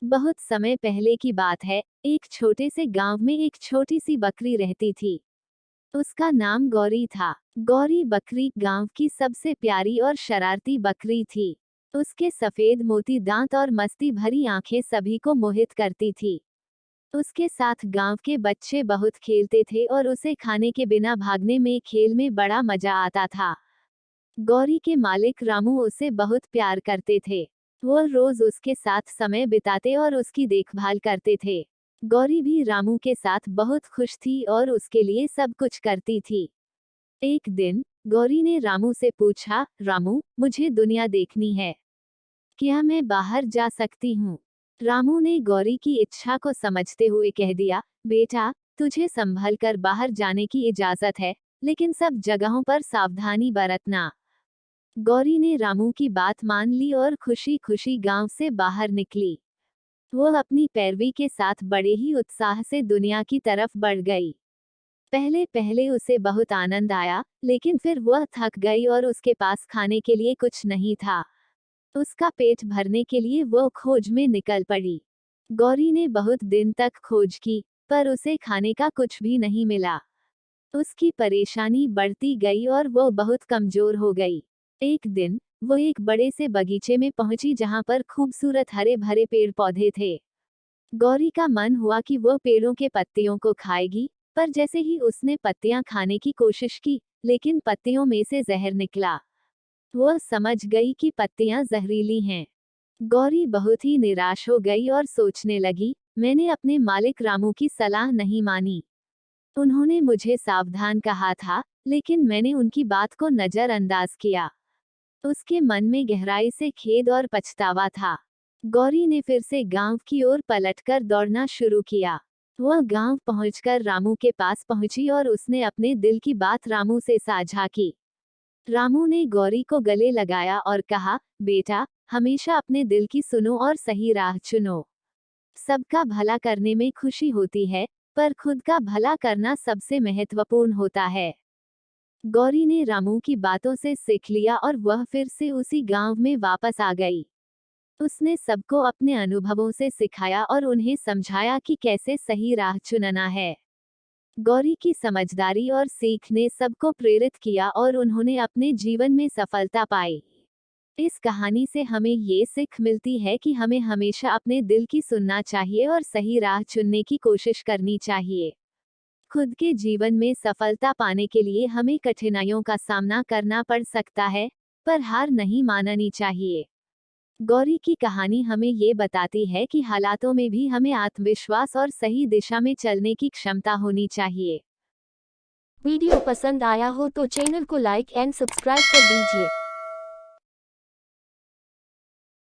बहुत समय पहले की बात है। एक छोटे से गांव में एक छोटी सी बकरी रहती थी। उसका नाम गौरी था। गौरी बकरी गांव की सबसे प्यारी और शरारती बकरी थी। उसके सफेद मोती दांत और मस्ती भरी आंखें सभी को मोहित करती थी। उसके साथ गांव के बच्चे बहुत खेलते थे और उसे खाने के बिना भागने में खेल में बड़ा मजा आता था। गौरी के मालिक रामू उसे बहुत प्यार करते थे। वो रोज उसके साथ समय बिताते और उसकी देखभाल करते थे। गौरी भी रामू के साथ बहुत खुश थी और उसके लिए सब कुछ करती थी। एक दिन गौरी ने रामू से पूछा, रामू, मुझे दुनिया देखनी है, क्या मैं बाहर जा सकती हूँ? रामू ने गौरी की इच्छा को समझते हुए कह दिया, बेटा, तुझे संभल कर बाहर जाने की इजाजत है, लेकिन सब जगहों पर सावधानी बरतना। गौरी ने रामू की बात मान ली और खुशी खुशी गांव से बाहर निकली। वो अपनी पैरवी के साथ बड़े ही उत्साह से दुनिया की तरफ बढ़ गई। पहले पहले उसे बहुत आनंद आया, लेकिन फिर वह थक गई और उसके पास खाने के लिए कुछ नहीं था। उसका पेट भरने के लिए वो खोज में निकल पड़ी। गौरी ने बहुत दिन तक खोज की, पर उसे खाने का कुछ भी नहीं मिला। उसकी परेशानी बढ़ती गई और वो बहुत कमजोर हो गई। एक दिन वो एक बड़े से बगीचे में पहुंची जहां पर खूबसूरत हरे भरे पेड़ पौधे थे। गौरी का मन हुआ कि वो पेड़ों के पत्तियों को खाएगी, पर जैसे ही उसने पत्तियां खाने की कोशिश की, लेकिन पत्तियों में से जहर निकला। वह समझ गई कि पत्तियां जहरीली हैं। गौरी बहुत ही निराश हो गई और सोचने लगी, मैंने अपने मालिक रामू की सलाह नहीं मानी। उन्होंने मुझे सावधान कहा था, लेकिन मैंने उनकी बात को नजरअंदाज किया। उसके मन में गहराई से खेद और पछतावा था। गौरी ने फिर से गांव की ओर पलटकर दौड़ना शुरू किया। वह गांव पहुंचकर रामू के पास पहुंची और उसने अपने दिल की बात रामू से साझा की। रामू ने गौरी को गले लगाया और कहा, बेटा, हमेशा अपने दिल की सुनो और सही राह चुनो। सबका भला करने में खुशी होती है, पर खुद का भला करना सबसे महत्वपूर्ण होता है। गौरी ने रामू की बातों से सीख लिया और वह फिर से उसी गांव में वापस आ गई। उसने सबको अपने अनुभवों से सिखाया और उन्हें समझाया कि कैसे सही राह चुनना है। गौरी की समझदारी और सीख ने सबको प्रेरित किया और उन्होंने अपने जीवन में सफलता पाई। इस कहानी से हमें ये सीख मिलती है कि हमें हमेशा अपने दिल की सुनना चाहिए और सही राह चुनने की कोशिश करनी चाहिए। खुद के जीवन में सफलता पाने के लिए हमें कठिनाइयों का सामना करना पड़ सकता है, पर हार नहीं माननी चाहिए। गौरी की कहानी हमें ये बताती है कि हालातों में भी हमें आत्मविश्वास और सही दिशा में चलने की क्षमता होनी चाहिए। वीडियो पसंद आया हो तो चैनल को लाइक एंड सब्सक्राइब कर दीजिए।